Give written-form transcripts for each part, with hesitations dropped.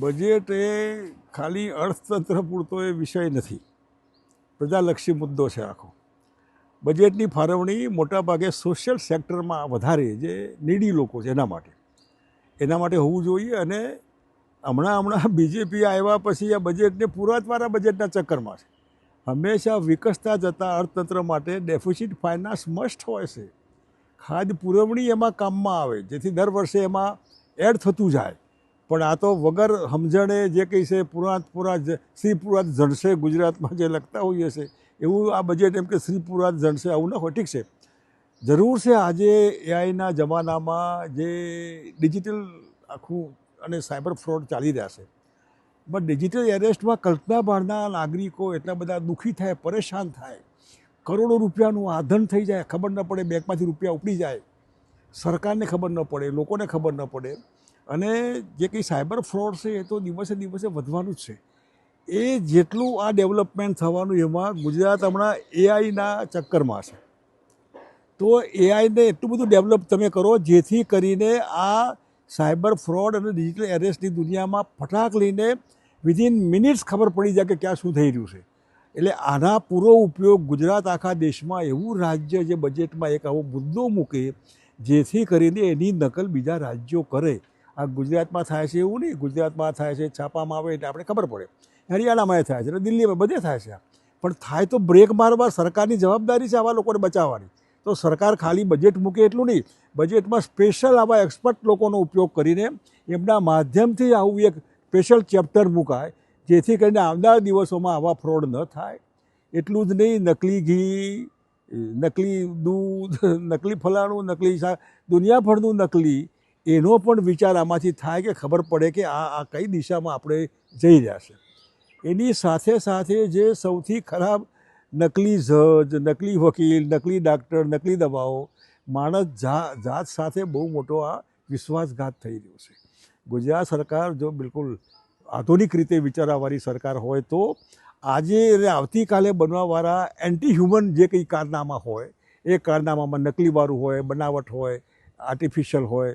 Budget એ ખાલી અર્થતંત્ર પૂરતો એ વિષય નથી, પ્રજાલક્ષી મુદ્દો છે આખો. બજેટની ફાળવણી મોટાભાગે સોશિયલ સેક્ટરમાં વધારે જે નીડી લોકો છે એના માટે હોવું જોઈએ. અને હમણાં બીજેપી આવ્યા પછી આ બજેટને પુરાતવાળા બજેટના ચક્કરમાં છે. હંમેશા વિકસતા જતા અર્થતંત્ર માટે ડેફિસિટ ફાઇનાન્સ મસ્ટ હોય છે. ખાદ્ય પુરવણી એમાં કામમાં આવે જેથી દર વર્ષે એમાં એડ થતું જાય. પણ આ તો વગર સમજણે જે કંઈ છે શ્રી પુરાત જણશે ગુજરાતમાં જે લખતા હોઈએ છે એવું આ બજેટ એમ કે શ્રી પુરાત જણશે આવું ન હોય. ઠીક છે, જરૂર છે આજે એઆઈના જમાનામાં જે ડિજિટલ આખું અને સાયબર ફ્રોડ ચાલી રહ્યા છે, પણ ડિજિટલ એરેસ્ટમાં કલ્પના બહારના નાગરિકો એટલા બધા દુઃખી થાય, પરેશાન થાય, કરોડો રૂપિયાનું આધન થઈ જાય, ખબર ન પડે, બેંકમાંથી રૂપિયા ઉપડી જાય, સરકારને ખબર ન પડે, લોકોને ખબર ન પડે. અને જે કંઈ સાયબર ફ્રોડ છે એ તો દિવસે દિવસે વધવાનું જ છે. એ જેટલું આ ડેવલપમેન્ટ થવાનું એમાં ગુજરાત હમણાં એઆઈના ચક્કરમાં છે. તો એઆઈને એટલું બધું ડેવલપ તમે કરો જેથી કરીને આ સાયબર ફ્રોડ અને ડિજિટલ એરેસ્ટની દુનિયામાં ફટાક લઈને વિધિન મિનિટ્સ ખબર પડી જાય કે ક્યાં શું થઈ રહ્યું છે. એટલે આના પૂરો ઉપયોગ ગુજરાત આખા દેશમાં એવું રાજ્ય જે બજેટમાં એક આવો મુદ્દો મૂકે જેથી કરીને એની નકલ બીજા રાજ્યો કરે. આ ગુજરાતમાં થાય છે એવું નહીં, ગુજરાતમાં થાય છે છાપામાં આવે એટલે આપણે ખબર પડે, હરિયાણામાં થાય છે અને દિલ્હીમાં બધે થાય છે. પણ થાય તો બ્રેક મારવા સરકારની જવાબદારી છે આવા લોકોને બચાવવાની. તો સરકાર ખાલી બજેટ મૂકે એટલું નહીં, બજેટમાં સ્પેશિયલ આવા એક્સપર્ટ લોકોનો ઉપયોગ કરીને એમના માધ્યમથી આવું એક સ્પેશિયલ ચેપ્ટર મુકાય જેથી કરીને આવનાર દિવસોમાં આવા ફ્રોડ ન થાય. એટલું જ નહીં, નકલી ઘી, નકલી દૂધ, નકલી ફલાણું, નકલી શાક, દુનિયાભરનું નકલી, એનો પણ વિચાર આમાંથી થાય કે ખબર પડે કે આ કઈ દિશામાં આપણે જઈ રહ્યા છે. એની સાથે સાથે જે સૌથી ખરાબ નકલી જજ, નકલી વકીલ, નકલી ડાક્ટર, નકલી દવાઓ, માણસ જાત સાથે બહુ મોટો આ વિશ્વાસઘાત થઈ રહ્યો છે. ગુજરાત સરકાર જો બિલકુલ આધુનિક રીતે વિચારવાવાળી સરકાર હોય તો આજે અને આવતીકાલે બનવાવાળા એન્ટી હ્યુમન જે કંઈ કારનામા હોય એ કારનામામાં નકલીવાળું હોય, બનાવટ હોય, આર્ટિફિશિયલ હોય,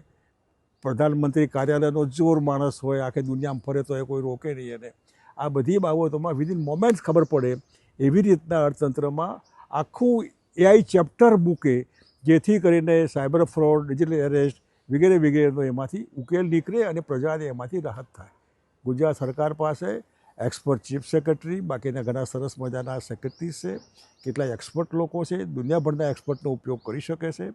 પ્રધાનમંત્રી કાર્યાલયનો ચોર માણસ હોય, આખી દુનિયામાં ફરે તો એ કોઈ રોકે નહીં. અને આ બધી બાબતોમાં વિધિન મોમેન્ટ્સ ખબર પડે એવી રીતના અર્થતંત્રમાં આખું એઆઈ ચેપ્ટર મૂકે જેથી કરીને સાયબર ફ્રોડ, ડિજિટલ એરેસ્ટ વગેરે વગેરેનો એમાંથી ઉકેલ નીકળે અને પ્રજાને એમાંથી રાહત થાય. ગુજરાત સરકાર પાસે એક્સપર્ટ ચીફ સેક્રેટરી, બાકીના ઘણા સરસ મજાના સેક્રેટરીઝ છે, કેટલાય એક્સપર્ટ લોકો છે, દુનિયાભરના એક્સપર્ટનો ઉપયોગ કરી શકે છે.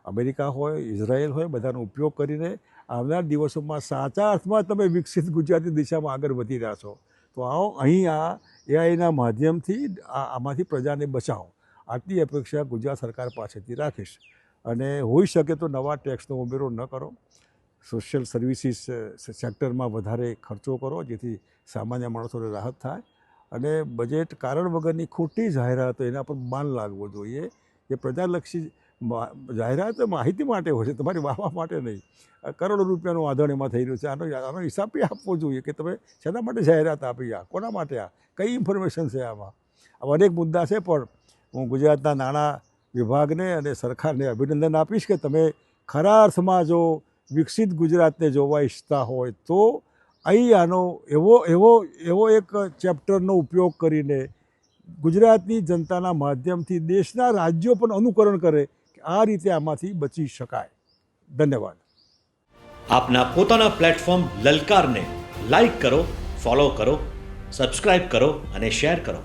અમેરિકા હોય, ઇઝરાયલ હોય, બધાનો ઉપયોગ કરીને આવનાર દિવસોમાં સાચા અર્થમાં તમે વિકસિત ગુજરાતની દિશામાં આગળ વધી રહ્યા છો. તો આવો અહીં આ એઆઈના માધ્યમથી આમાંથી પ્રજાને બચાવો. આટલી અપેક્ષા ગુજરાત સરકાર પાસેથી રાખીશ. અને હોઈ શકે તો નવા ટેક્સનો ઉમેરો ન કરો, સોશિયલ સર્વિસીસ સેક્ટરમાં વધારે ખર્ચો કરો જેથી સામાન્ય માણસોને રાહત થાય. અને બજેટ કારણ વગરની ખોટી જાહેરાતો એના પર બાન લાગવો જોઈએ. એ પ્રજાલક્ષી જાહેરાત માહિતી માટે હોય છે, તમારી વાહવા માટે નહીં. કરોડો રૂપિયાનું આધણ એમાં થઈ રહ્યું છે. આનો હિસાબ બી આપવો જોઈએ કે તમે શેના માટે જાહેરાત આપી, આ કોના માટે, આ કઈ ઇન્ફોર્મેશન છે આમાં. આવા અનેક મુદ્દા છે. પણ હું ગુજરાતના નાણાં વિભાગને અને સરકારને અભિનંદન આપીશ કે તમે ખરા અર્થમાં જો વિકસિત ગુજરાતને જોવા ઈચ્છતા હોય તો અહીં આનો એવો એક ચેપ્ટરનો ઉપયોગ કરીને ગુજરાતની જનતાના માધ્યમથી દેશના રાજ્યો પણ અનુકરણ કરે કે આ રીતે આમાંથી બચી શકાય. ધન્યવાદ. આપના પોતાના પ્લેટફોર્મ લલકારને લાઈક કરો, ફોલો કરો, સબસ્ક્રાઇબ કરો અને શેર કરો.